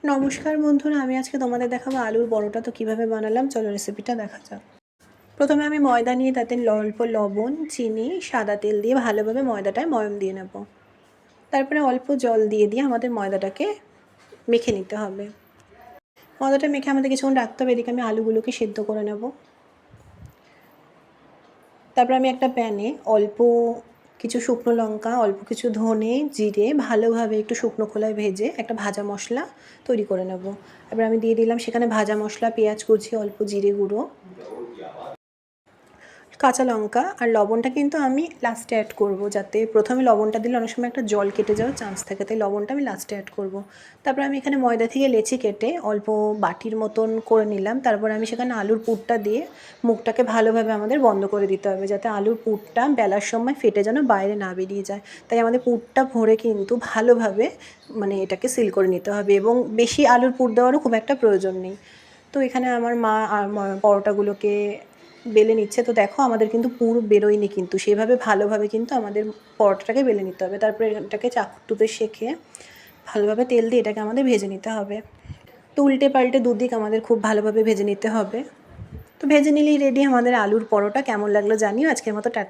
নমস্কার বন্ধুরা, আমি আজকে তোমাদের দেখাবো আলুর পরোটা। তো কীভাবে বানালাম চলো রেসিপিটা দেখা যাক। প্রথমে আমি ময়দা নিয়ে তাতে অল্প লবণ, চিনি, সাদা তেল দিয়ে ভালোভাবে ময়দাটায় ময়ম দিয়ে নেব। তারপরে অল্প জল দিয়ে আমাদের ময়দাটাকে মেখে নিতে হবে। ময়দাটা মেখে আমাদের কিছুক্ষণ রাখতে হবে। এদিকে আমি আলুগুলোকে সেদ্ধ করে নেব। তারপর আমি একটা প্যানে অল্প কিছু শুকনো লঙ্কা, অল্প কিছু ধনে, জিরে ভালোভাবে একটু শুকনো খোলায় ভেজে একটা ভাজা মশলা তৈরি করে নেব। এবার আমি দিয়ে দিলাম সেখানে ভাজা মশলা, পেঁয়াজ কুচি, অল্প জিরে গুঁড়ো, কাঁচা লঙ্কা আর লবণটা কিন্তু আমি লাস্টে অ্যাড করব, যাতে প্রথমে লবণটা দিলে অনেক সময় একটা জল কেটে যাওয়ার চান্স থাকে, তাই লবণটা আমি লাস্টে অ্যাড করব। তারপর আমি এখানে ময়দা থেকে লেচি কেটে অল্প বাটির মতন করে নিলাম। তারপর আমি সেখানে আলুর পুরটা দিয়ে মুখটাকে ভালোভাবে আমাদের বন্ধ করে দিতে হবে, যাতে আলুর পুরটা বেলার সময় ফেটে যেন বাইরে না বেরিয়ে যায়। তাই আমাদের পুরটা ভরে কিন্তু ভালোভাবে এটাকে সিল করে নিতে হবে, এবং বেশি আলুর পুর দেওয়ারও খুব একটা প্রয়োজন নেই। তো এখানে আমার মা পরোটাগুলোকে বেলে নিচ্ছে। তো দেখো আমাদের কিন্তু পুর বেরোয়নি, কিন্তু সেভাবে ভালোভাবে কিন্তু আমাদের পরোটাটাকে বেলে নিতে হবে। তারপরে এটাকে চাকুতে সেঁকে ভালোভাবে তেল দিয়ে এটাকে আমাদের ভেজে নিতে হবে। তো উল্টে পাল্টে দুদিক আমাদের খুব ভালোভাবে ভেজে নিতে হবে। তো ভেজে নিলেই রেডি আমাদের আলুর পরোটা। কেমন লাগলো জানিও। আজকের মতো টাটা।